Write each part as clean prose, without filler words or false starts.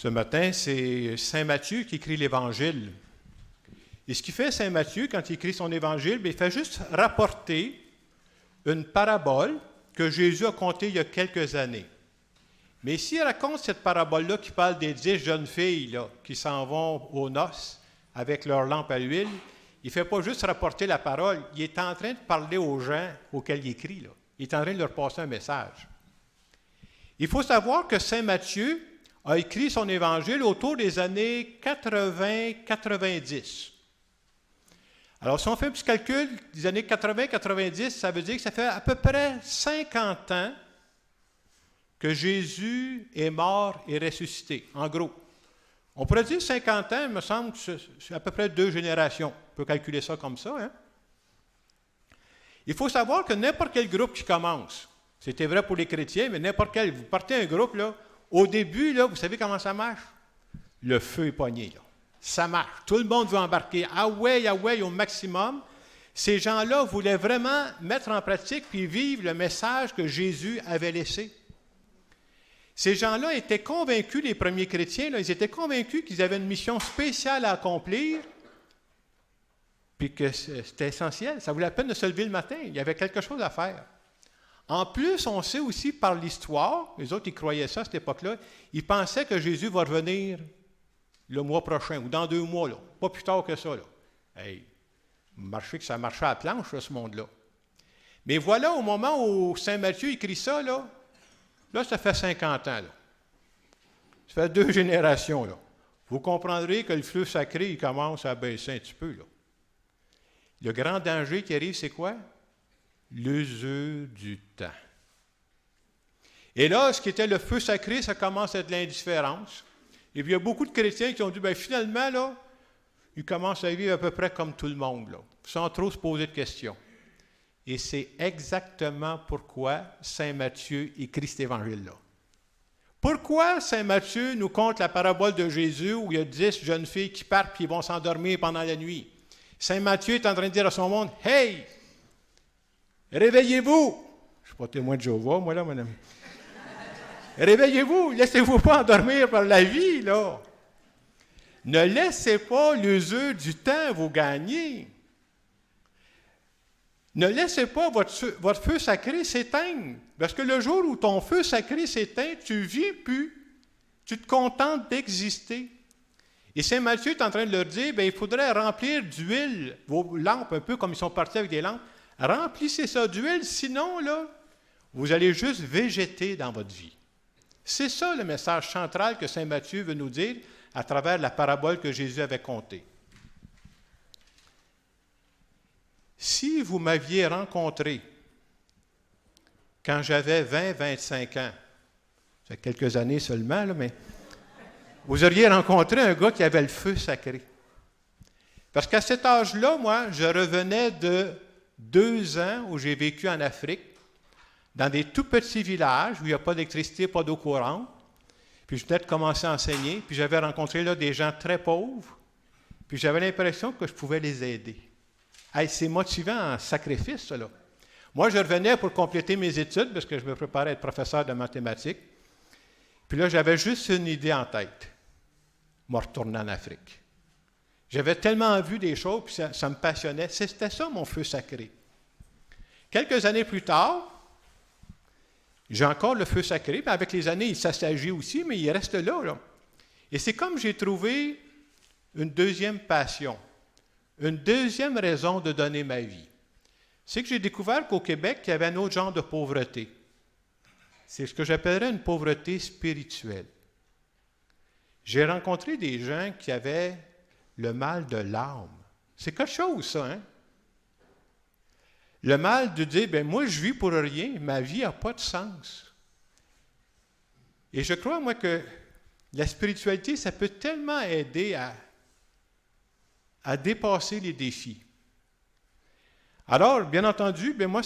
Ce matin, c'est Saint Matthieu qui écrit l'Évangile. Et ce qu'il fait, Saint Matthieu, quand il écrit son Évangile, il fait juste rapporter une parabole que Jésus a contée il y a quelques années. Mais s'il raconte cette parabole-là qui parle des 10 jeunes filles là, qui s'en vont aux noces avec leur lampe à huile, il ne fait pas juste rapporter la parole, il est en train de parler aux gens auxquels il écrit. Là. Il est en train de leur passer un message. Il faut savoir que Saint Matthieu a écrit son évangile autour des années 80-90. Alors, si on fait un petit calcul des années 80-90, ça veut dire que ça fait à peu près 50 ans que Jésus est mort et ressuscité, en gros. On pourrait dire 50 ans, il me semble que c'est à peu près 2 générations. On peut calculer ça comme ça. Hein? Il faut savoir que n'importe quel groupe qui commence, c'était vrai pour les chrétiens, mais n'importe quel, vous partez un groupe, là, au début, là, vous savez comment ça marche? Le feu est pogné, là. Ça marche. Tout le monde veut embarquer. Ah ouais, au maximum. Ces gens-là voulaient vraiment mettre en pratique puis vivre le message que Jésus avait laissé. Ces gens-là étaient convaincus, les premiers chrétiens, là, ils étaient convaincus qu'ils avaient une mission spéciale à accomplir, puis que c'était essentiel. Ça valait la peine de se lever le matin. Il y avait quelque chose à faire. En plus, on sait aussi par l'histoire, les autres, ils croyaient ça à cette époque-là, ils pensaient que Jésus va revenir le mois prochain, ou dans 2 mois, là. Pas plus tard que ça. Là. Hey, ça marchait à la planche, là, ce monde-là. Mais voilà, au moment où Saint Matthieu écrit ça, là, ça fait 50 ans. Là. Ça fait 2 générations. Là. Vous comprendrez que le fleuve sacré, il commence à baisser un petit peu. Là. Le grand danger qui arrive, c'est quoi? L'usure du temps. Et là, ce qui était le feu sacré, ça commence à être de l'indifférence. Et puis, il y a beaucoup de chrétiens qui ont dit, bien, finalement, là, ils commencent à vivre à peu près comme tout le monde, là, sans trop se poser de questions. Et c'est exactement pourquoi Saint Matthieu écrit cet évangile-là. Pourquoi Saint Matthieu nous conte la parabole de Jésus où il y a 10 jeunes filles qui partent et vont s'endormir pendant la nuit? Saint Matthieu est en train de dire à son monde, « Hey! Réveillez-vous! » Je ne suis pas témoin de Jéhovah, moi, là, madame. Réveillez-vous, laissez-vous pas endormir par la vie, là. Ne laissez pas l'usure du temps vous gagner. Ne laissez pas votre feu sacré s'éteindre. Parce que le jour où ton feu sacré s'éteint, tu ne vis plus. Tu te contentes d'exister. Et Saint Matthieu est en train de leur dire, bien, il faudrait remplir d'huile vos lampes, un peu comme ils sont partis avec des lampes. Remplissez ça d'huile, sinon, là, vous allez juste végéter dans votre vie. C'est ça le message central que Saint Matthieu veut nous dire à travers la parabole que Jésus avait contée. Si vous m'aviez rencontré quand j'avais 20-25 ans, ça fait quelques années seulement, là, mais vous auriez rencontré un gars qui avait le feu sacré. Parce qu'à cet âge-là, moi, je revenais de 2 ans où j'ai vécu en Afrique, dans des tout petits villages où il n'y a pas d'électricité, pas d'eau courante. Puis je venais de commencer à enseigner, puis j'avais rencontré là des gens très pauvres, puis j'avais l'impression que je pouvais les aider. Hey, c'est motivant en sacrifice, ça, là. Moi, je revenais pour compléter mes études, parce que je me préparais à être professeur de mathématiques. Puis là, j'avais juste une idée en tête, me retourner en Afrique. J'avais tellement vu des choses, puis ça me passionnait. C'était ça, mon feu sacré. Quelques années plus tard, j'ai encore le feu sacré, puis avec les années, il s'assagit aussi, mais il reste là, là. Et c'est comme j'ai trouvé une deuxième passion, une deuxième raison de donner ma vie. C'est que j'ai découvert qu'au Québec, il y avait un autre genre de pauvreté. C'est ce que j'appellerais une pauvreté spirituelle. J'ai rencontré des gens qui avaient le mal de l'âme. C'est quelque chose, ça, hein? Le mal de dire, bien, moi, je vis pour rien, ma vie n'a pas de sens. Et je crois, moi, que la spiritualité, ça peut tellement aider à dépasser les défis. Alors, bien entendu, bien, moi,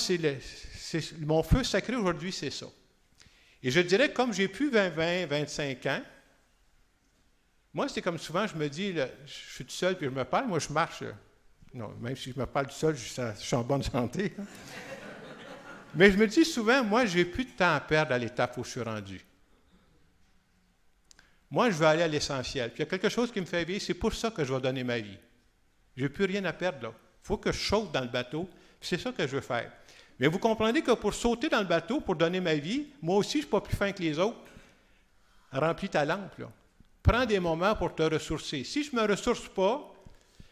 mon feu sacré aujourd'hui, c'est ça. Et je dirais, comme j'ai plus 25 ans, moi, c'est comme souvent, je me dis, là, je suis tout seul, puis je me parle, moi, je marche. Non, même si je me parle tout seul, je suis en bonne santé. Hein. Mais je me dis souvent, moi, je n'ai plus de temps à perdre à l'étape où je suis rendu. Moi, je veux aller à l'essentiel. Puis il y a quelque chose qui me fait vivre, c'est pour ça que je vais donner ma vie. Je n'ai plus rien à perdre là. Il faut que je saute dans le bateau, c'est ça que je veux faire. Mais vous comprenez que pour sauter dans le bateau, pour donner ma vie, moi aussi, je ne suis pas plus fin que les autres. Remplis ta lampe, là. Prends des moments pour te ressourcer. Si je ne me ressource pas,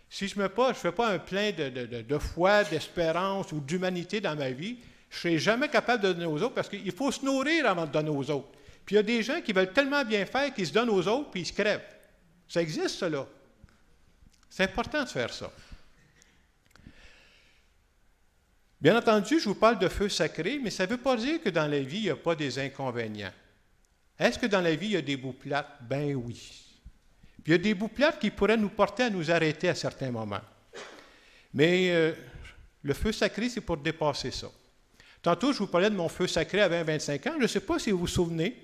si je ne fais pas un plein de foi, d'espérance ou d'humanité dans ma vie, je ne serai jamais capable de donner aux autres parce qu'il faut se nourrir avant de donner aux autres. Puis il y a des gens qui veulent tellement bien faire qu'ils se donnent aux autres puis ils se crèvent. Ça existe, cela. C'est important de faire ça. Bien entendu, je vous parle de feu sacré, mais ça ne veut pas dire que dans la vie, il n'y a pas des inconvénients. Est-ce que dans la vie, il y a des bouts plates? Ben oui. Puis il y a des bouts plates qui pourraient nous porter à nous arrêter à certains moments. Mais le feu sacré, c'est pour dépasser ça. Tantôt, je vous parlais de mon feu sacré à 20-25 ans. Je ne sais pas si vous vous souvenez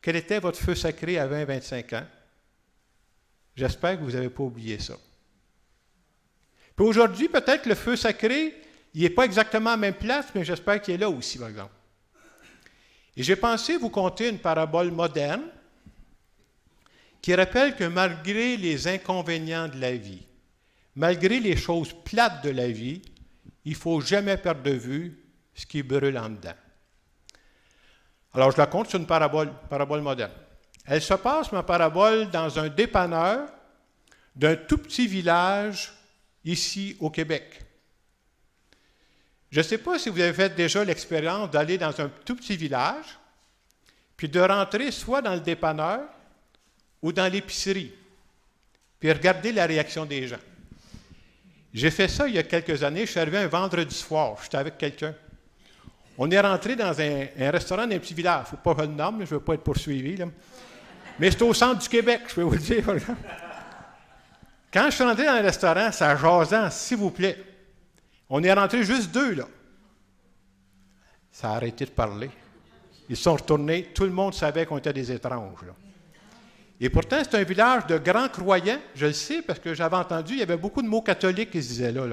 quel était votre feu sacré à 20-25 ans. J'espère que vous n'avez pas oublié ça. Puis aujourd'hui, peut-être que le feu sacré, il n'est pas exactement à la même place, mais j'espère qu'il est là aussi, par exemple. Et j'ai pensé vous conter une parabole moderne qui rappelle que malgré les inconvénients de la vie, malgré les choses plates de la vie, il ne faut jamais perdre de vue ce qui brûle en dedans. Alors, je la compte sur une parabole moderne. Elle se passe, ma parabole, dans un dépanneur d'un tout petit village ici au Québec. Je ne sais pas si vous avez fait déjà l'expérience d'aller dans un tout petit village, puis de rentrer soit dans le dépanneur ou dans l'épicerie, puis regarder la réaction des gens. J'ai fait ça il y a quelques années. Je suis arrivé un vendredi soir. J'étais avec quelqu'un. On est rentré dans un restaurant d'un petit village. Il ne faut pas que je le nomme, je ne veux pas être poursuivi. Là. Mais c'est au centre du Québec, je peux vous le dire. Quand je suis rentré dans le restaurant, ça jasant, s'il vous plaît. On est rentré juste deux, là. Ça a arrêté de parler. Ils sont retournés. Tout le monde savait qu'on était des étranges, là. Et pourtant, c'est un village de grands croyants. Je le sais parce que j'avais entendu, il y avait beaucoup de mots catholiques qui se disaient là.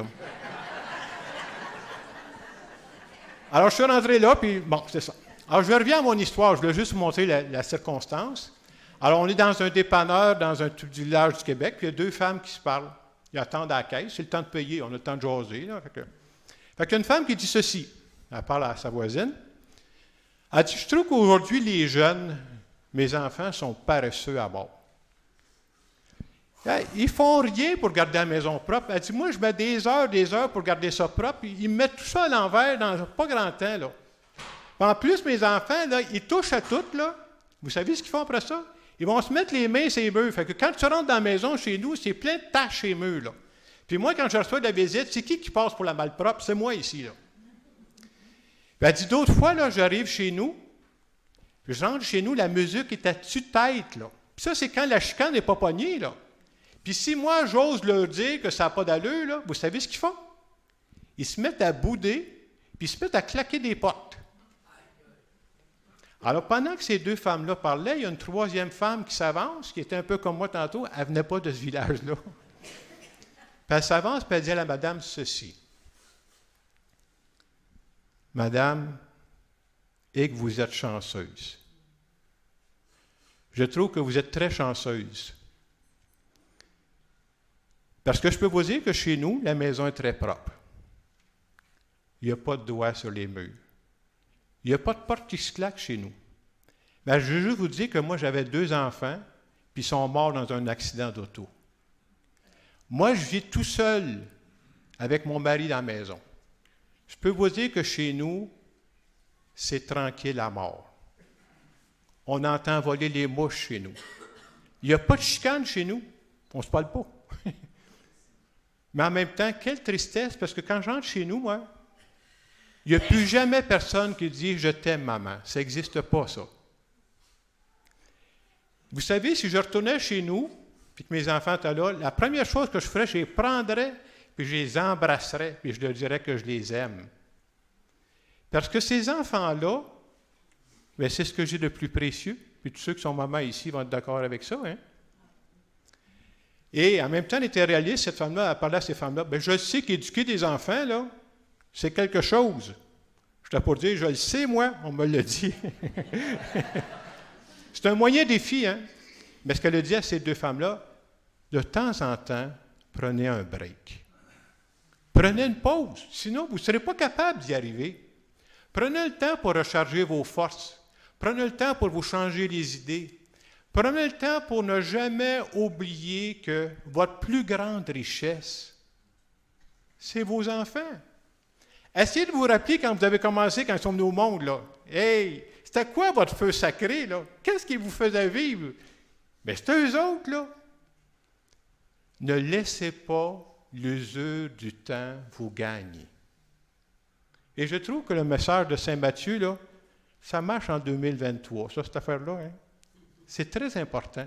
Alors, je suis rentré là, puis bon, c'est ça. Alors, je reviens à mon histoire. Je voulais juste vous montrer la circonstance. Alors, on est dans un dépanneur, dans un tout village du Québec, puis il y a deux femmes qui se parlent. Ils attendent à la caisse. C'est le temps de payer. On a le temps de jaser. Là. Fait qu'il y a une femme qui dit ceci. Elle parle à sa voisine. Elle dit, je trouve qu'aujourd'hui, les jeunes, mes enfants, sont paresseux à bord. Ils font rien pour garder la maison propre. Elle dit, moi, je mets des heures pour garder ça propre. Ils me mettent tout ça à l'envers dans pas grand temps. Là. En plus, mes enfants, là, ils touchent à tout. Là. Vous savez ce qu'ils font après ça? Ils vont se mettre les mains sur les murs. Fait que quand tu rentres dans la maison chez nous, c'est plein de taches chez les murs. Là. Puis moi, quand je reçois de la visite, c'est qui passe pour la malpropre? C'est moi ici. Là. Puis elle dit, d'autres fois, là, j'arrive chez nous, puis je rentre chez nous, la musique est à tue-tête. Là. Puis ça, c'est quand la chicane n'est pas pognée. Là. Puis si moi, j'ose leur dire que ça n'a pas d'allure, là, vous savez ce qu'ils font? Ils se mettent à bouder, puis ils se mettent à claquer des portes. Alors, pendant que ces deux femmes-là parlaient, il y a une troisième femme qui s'avance, qui était un peu comme moi tantôt, elle ne venait pas de ce village-là. Puis elle s'avance, puis elle dit à la madame ceci. Madame, et que vous êtes chanceuse. Je trouve que vous êtes très chanceuse. Parce que je peux vous dire que chez nous, la maison est très propre. Il n'y a pas de doigts sur les murs. Il n'y a pas de porte qui se claque chez nous. Ben, je veux juste vous dire que moi, j'avais 2 enfants, puis ils sont morts dans un accident d'auto. Moi, je vis tout seul avec mon mari dans la maison. Je peux vous dire que chez nous, c'est tranquille à mort. On entend voler les mouches chez nous. Il n'y a pas de chicane chez nous. On ne se parle pas. Mais en même temps, quelle tristesse, parce que quand j'entre chez nous, moi, il n'y a plus jamais personne qui dit « Je t'aime, maman ». Ça n'existe pas, ça. Vous savez, si je retournais chez nous, puis que mes enfants étaient là, la première chose que je ferais, je les prendrais, puis je les embrasserais, puis je leur dirais que je les aime. Parce que ces enfants-là, bien, c'est ce que j'ai de plus précieux, puis tous ceux qui sont maman ici vont être d'accord avec ça, hein? Et en même temps, elle était réaliste, cette femme-là, elle parlait à ces femmes-là. Bien, je sais qu'éduquer des enfants, là, c'est quelque chose. Je t'ai pour dire, je le sais, moi, on me l'a dit. C'est un moyen défi, hein? Mais ce qu'elle a dit à ces deux femmes-là, de temps en temps, prenez un break. Prenez une pause, sinon vous ne serez pas capable d'y arriver. Prenez le temps pour recharger vos forces. Prenez le temps pour vous changer les idées. Prenez le temps pour ne jamais oublier que votre plus grande richesse, c'est vos enfants. Essayez de vous rappeler quand vous avez commencé, quand ils sont venus au monde, là. Hey, c'était quoi votre feu sacré, là? Qu'est-ce qui vous faisait vivre? Bien, c'est eux autres, là. Ne laissez pas l'usure du temps vous gagner. Et je trouve que le message de Saint Matthieu, là, ça marche en 2023, ça, cette affaire-là. Hein? C'est très important.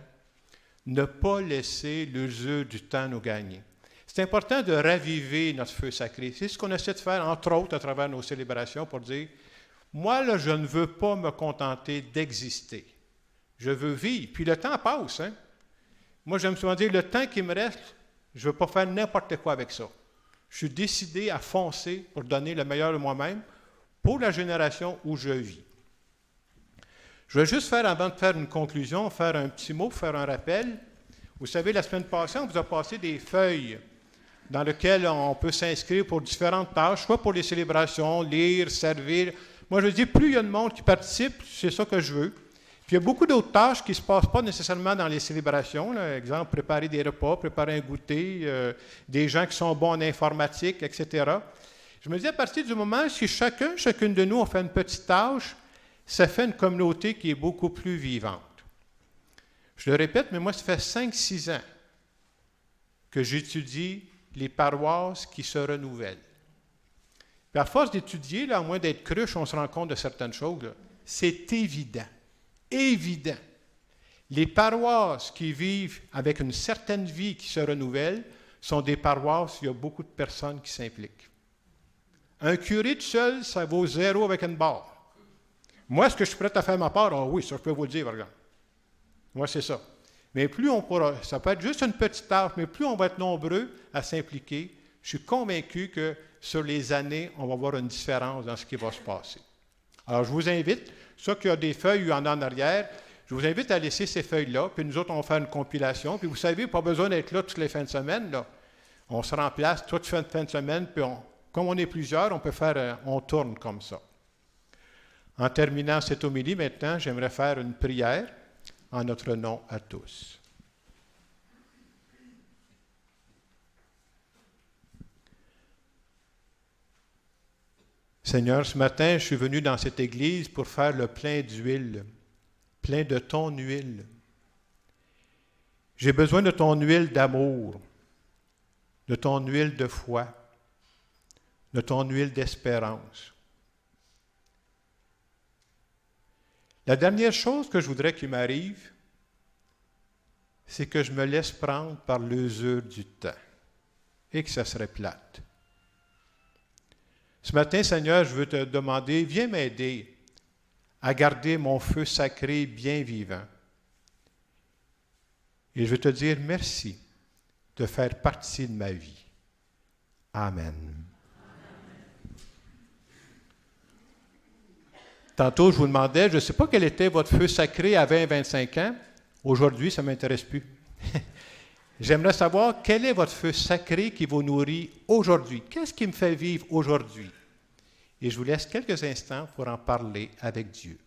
Ne pas laisser l'usure du temps nous gagner. C'est important de raviver notre feu sacré. C'est ce qu'on essaie de faire, entre autres, à travers nos célébrations, pour dire, moi, là, je ne veux pas me contenter d'exister. Je veux vivre. Puis le temps passe. Hein? Moi, j'aime souvent dire, le temps qui me reste, je ne veux pas faire n'importe quoi avec ça. Je suis décidé à foncer pour donner le meilleur de moi-même pour la génération où je vis. Je vais juste faire, avant de faire une conclusion, faire un petit mot, faire un rappel. Vous savez, la semaine passée, on vous a passé des feuilles dans lesquelles on peut s'inscrire pour différentes tâches, soit pour les célébrations, lire, servir. Moi, je dis, plus il y a de monde qui participe, c'est ça que je veux. Puis il y a beaucoup d'autres tâches qui ne se passent pas nécessairement dans les célébrations. Par exemple, préparer des repas, préparer un goûter, des gens qui sont bons en informatique, etc. Je me dis, à partir du moment, si chacune de nous, on fait une petite tâche, ça fait une communauté qui est beaucoup plus vivante. Je le répète, mais moi, ça fait 5-6 ans que j'étudie les paroisses qui se renouvellent. Puis à force d'étudier, là, à moins d'être cruche, on se rend compte de certaines choses. Là. C'est évident. Évident. Les paroisses qui vivent avec une certaine vie qui se renouvelle sont des paroisses où il y a beaucoup de personnes qui s'impliquent. Un curé tout seul, ça vaut 0 avec une barre. Moi, est-ce que je suis prêt à faire ma part? Ah oui, ça, je peux vous le dire, par exemple. Moi, c'est ça. Mais plus on pourra, ça peut être juste une petite tâche, mais plus on va être nombreux à s'impliquer, je suis convaincu que sur les années, on va voir une différence dans ce qui va se passer. Alors, je vous invite, ceux qui ont des feuilles ou en arrière, je vous invite à laisser ces feuilles-là, puis nous autres, on va faire une compilation. Puis vous savez, pas besoin d'être là toutes les fins de semaine. Là. On se remplace toutes les fins de semaine, puis comme on est plusieurs, on peut faire, on tourne comme ça. En terminant cette homélie, maintenant, j'aimerais faire une prière en notre nom à tous. Seigneur, ce matin, je suis venu dans cette église pour faire le plein d'huile, plein de ton huile. J'ai besoin de ton huile d'amour, de ton huile de foi, de ton huile d'espérance. La dernière chose que je voudrais qu'il m'arrive, c'est que je me laisse prendre par l'usure du temps et que ça serait plate. Ce matin, Seigneur, je veux te demander, viens m'aider à garder mon feu sacré bien vivant. Et je veux te dire merci de faire partie de ma vie. Amen. Tantôt, je vous demandais, je ne sais pas quel était votre feu sacré à 20-25 ans. Aujourd'hui, ça ne m'intéresse plus. J'aimerais savoir quel est votre feu sacré qui vous nourrit aujourd'hui. Qu'est-ce qui me fait vivre aujourd'hui? Et je vous laisse quelques instants pour en parler avec Dieu.